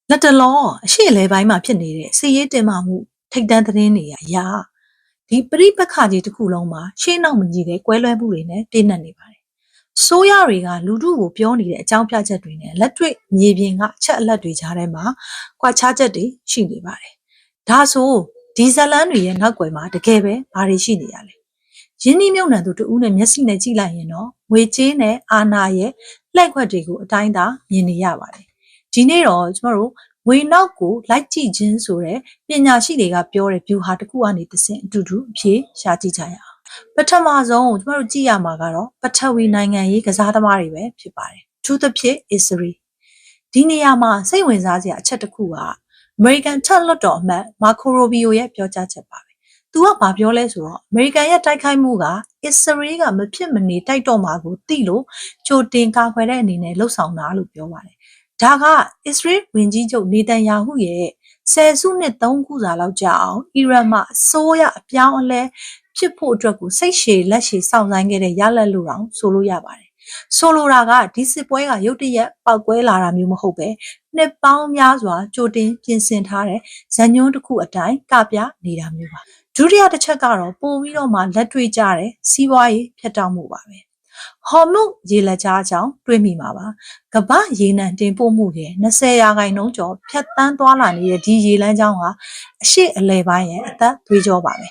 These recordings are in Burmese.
လက်တလောအရှိလေပိုင်းမှာဖြစ်နေတဲ့စီရေးတင်မာမှုထိတ်တန့်သတင်းတွေအရာဒီပရိပက္ခကြီးတစ်ခုလုံးမှာရှေ့နောက်မညီတဲ့ကွဲလွဲမှုတွေနဲ့ပြည့်နှက်နေပါတယ်။ဆိုးရတွေကလူထုကိုပြောနေတဲ့အကြောင်းပြချက်တွေနဲ့လက်တွေ့မြေပြင်ကအချက်အလက်တွေကြားထဲမှာကွာခြားချက်တွေရှိနေပါတယ်။ဒါဆိုဒီဇလန်တွေရဲ့နောက်ွယ်မှာတကယ်ပဲဘာတွေရှိနေရလဲ။ရင်းနှီးမြှုပ်နှံသူတို့နဲ့မျက်စိနဲ့ကြည့်လိုက်ရင်တော့ငွေကြေးနဲ့အာဏာရဲ့လှည့်ခွက်တွေကိုအတိုင်းသာမြင်နေရပါတယ်။ဒီနေ့တော့ကျမတို့ငွေနောက်ကိုလိုက်ကြည့်ခြင်းဆိုတဲ့ပညာရှိတွေကပြောတဲ့ view ဟာတစ်ခုကနေတစ်ဆင့်အတူတူအဖြေရှာကြည့်ကြရအောင်ပထမဆုံးကျမတို့ကြည့်ရမှာကတော့ပထဝီနိုင်ငံရေးကစားသမားတွေပဲဖြစ်ပါတယ်အထူးသဖြင့် Israel ဒီနေရာမှာစိတ်ဝင်စားစရာအချက်တစ်ခုက American ထက်လွတ်တော်အမတ် Marco Rubio ရဲ့ပြောကြားချက်ပါပဲသူကဘာပြောလဲဆိုတော့ American ရဲ့တိုက်ခိုက်မှုက Israel ကမဖြစ်မနေတိုက်တော့မှာကိုသိလို့ကြိုတင်ကာကွယ်တဲ့အနေနဲ့လှုပ်ဆောင်တာလို့ပြောပါတယ်ဒါကအစ္စရေးဝန်ကြီးချုပ်နေတန်ယာဟုရဲ့ဆယ်စုနှစ်3ခုစာလောက်ကြာအောင်အီရန်မှာအစိုးရအပြောင်းအလဲဖြစ်ဖို့အတွက်ကိုစိတ်ရှည်လက်ရှည်စောင့်ဆိုင်းခဲ့တဲ့ရလဒ်လို့တောင်ဆိုလို့ရပါတယ်။ဆိုလိုတာကဒီစစ်ပွဲကရုတ်တရက်ပောက်ကွဲလာတာမျိုးမဟုတ်ပဲနှစ်ပေါင်းများစွာကြိုတင်ပြင်ဆင်ထားတဲ့ဇာညွှန်းတစ်ခုအတိုင်းကပြနေတာမျိုးပါ။ဒုတိယတစ်ချက်ကတော့ပိုပြီးတော့မှလက်တွေ့ကျတဲ့စီးပွားရေးဖြတ်တောက်မှုပါပဲ။ဟော်မုတ်ရေလက်ကြားအကြောင်းတွေးမိမှာပါကမ္ဘာရေနံတင်ပို့မှုရဲ့20%ကျော်ဖြတ်တန်းသွားလာနေတဲ့ဒီရေလမ်းကြောင်းကအရှိအလဲပိုင်းရဲ့အသက်သွေးကြောပါပဲ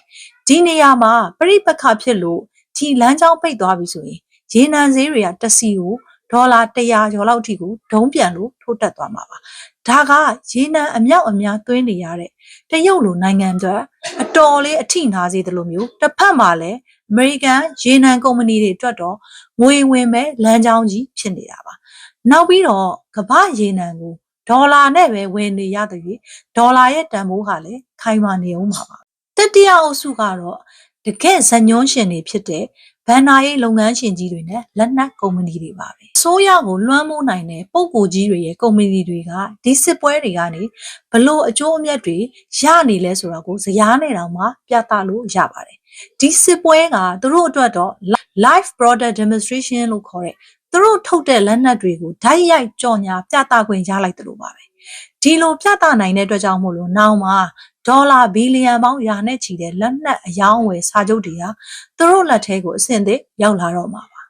ဒီနေရာမှာပြိပက္ခဖြစ်လို့ဒီလမ်းကြောင်းပိတ်သွားပြီဆိုရင်ရေနံဈေးတွေကတစ်စီကိုဒေါ်လာ100ကျော်လောက်ထိကိုဒုံးပြန်လို့ထိုးတက်သွားမှာပါဒါကရေနံအမြောက်အများသွင်းနေရတဲ့တရုတ်လိုနိုင်ငံတွေအတော်လေးအထိနာစေတယ်လို့မျိုးတစ်ဖက်မှာလည်းအမေရိကန်ရေနံကုမ္ပဏီတွေအတွက်တော့ငွေဝင်မဲ့လမ်းကြောင်းကြီးဖြစ်နေတာပါနောက်ပြီးတော့ကမ္ဘာရေနံကိုဒေါ်လာနဲ့ပဲဝင်နေရတဲ့၍ဒေါ်လာရဲ့တန်ဖိုးဟာလည်းခိုင်မာနေအောင်ပါတတိယအုပ်စုကတော့တကယ့်ဇညွှန်းရှင်တွေဖြစ်တဲ့ဘဏ္ဍာရေးလုပ်ငန်းရှင်ကြီးတွေနဲ့လက်နက်ကုမ္ပဏီတွေပါပဲအစိုးရကိုလွှမ်းမိုးနိုင်တဲ့ပုဂ္ဂိုလ်ကြီးတွေရဲ့ကုမ္ပဏီတွေကဒီစစ်ပွဲတွေကနေဘလို့အကျိုးအမြတ်တွေရနေလဲဆိုတာကိုဇယားနဲ့တောင်မှပြသလို့ရပါတယ်ဒီစစ်ပွဲကသူတို့အတွက်တော့ live product demonstration လို့ခေါ်တဲ့သူတို့ထုတ်တဲ့လက်နက်တွေကိုဓာတ်ရိုက်ကြော်ညာပြသခွင့်ရလိုက်တယ်လို့ပါပဲဒီလိုပြသနိုင်တဲ့အတွက်ကြောင့်မို့လို့နောက်မှာဒေါ်လာဘီလီယံပေါင်းရာနဲ့ချီတဲ့လက်နက်အယောင်းဝယ်စာချုပ်တွေကသူတို့လက်ထဲကိုအဆင့်သစ်ရောက်လာတော့မှာပါ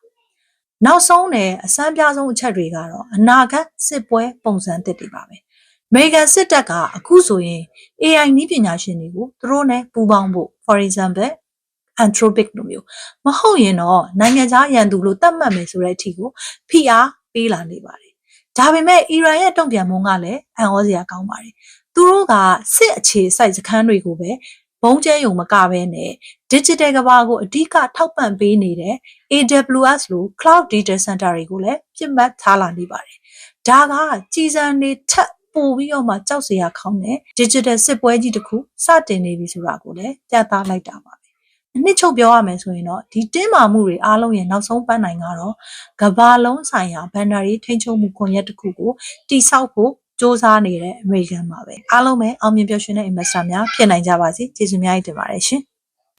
နောက်ဆုံးနဲ့အစမ်းပြဆုံးအချက်တွေကတော့အနာဂတ်စစ်ပွဲပုံစံသစ်တွေပါပဲအမေရိကန်စစ်တပ်ကအခုဆိုရင် AI နည်းပညာရှင်တွေကိုသူတို့နဲ့ပူးပေါင်းဖို့ for example Anthropic လိုမျိုးမဟုတ်ရင်တော့နိုင်ငံခြားရန်သူလို့သတ်မှတ်မယ်ဆိုတဲ့အထိကိုဖိအားပေးလာနေပါတယ်ဒါပေမဲ့အီရန်ရဲ့တုံ့ပြန်မှုကလည်းအံ့ဩစရာကောင်းပါတယ်သူတို့ကစစ်အခြေစိုက်စခန်းတွေကိုပဲဘုံကျဲယုံမကဘဲနဲ့ digital ကဘာကိုအဓိကထောက်ပံ့ပေးနေတဲ့ AWS လို့ cloud data center တွေကိုလည်းပြစ်မှတ်ထားလာနေပါတယ်ဒါကကြည်စံနေထက်ပိုပြီးတော့မှကြောက်စရာကောင်းတဲ့ digital စစ်ပွဲကြီးတစ်ခုစတင်နေပြီဆိုတာကိုလည်းပြသလိုက်တာပါအနှစ်ချုပ်ပြောရမယ်ဆိုရင်တော့ဒီတင်းမာမှုတွေအားလုံးရဲ့နောက်ဆုံးပန်းနိုင်ကတော့ကမ္ဘာလုံးဆိုင်ရာဘဏ္ဍာရေးထိန်းချုပ်မှုကွန်ရက်တစ်ခုကိုတည်ဆောက်ဖို့စ조사နေတဲ့အမေရိကန်ပါပဲအားလုံးပဲအောင်မြင်ပျော်ရွှင်တဲ့ investor များဖြစ်နိုင်ကြပါစေကျေးဇူးများတင်ပါတယ်ရှင်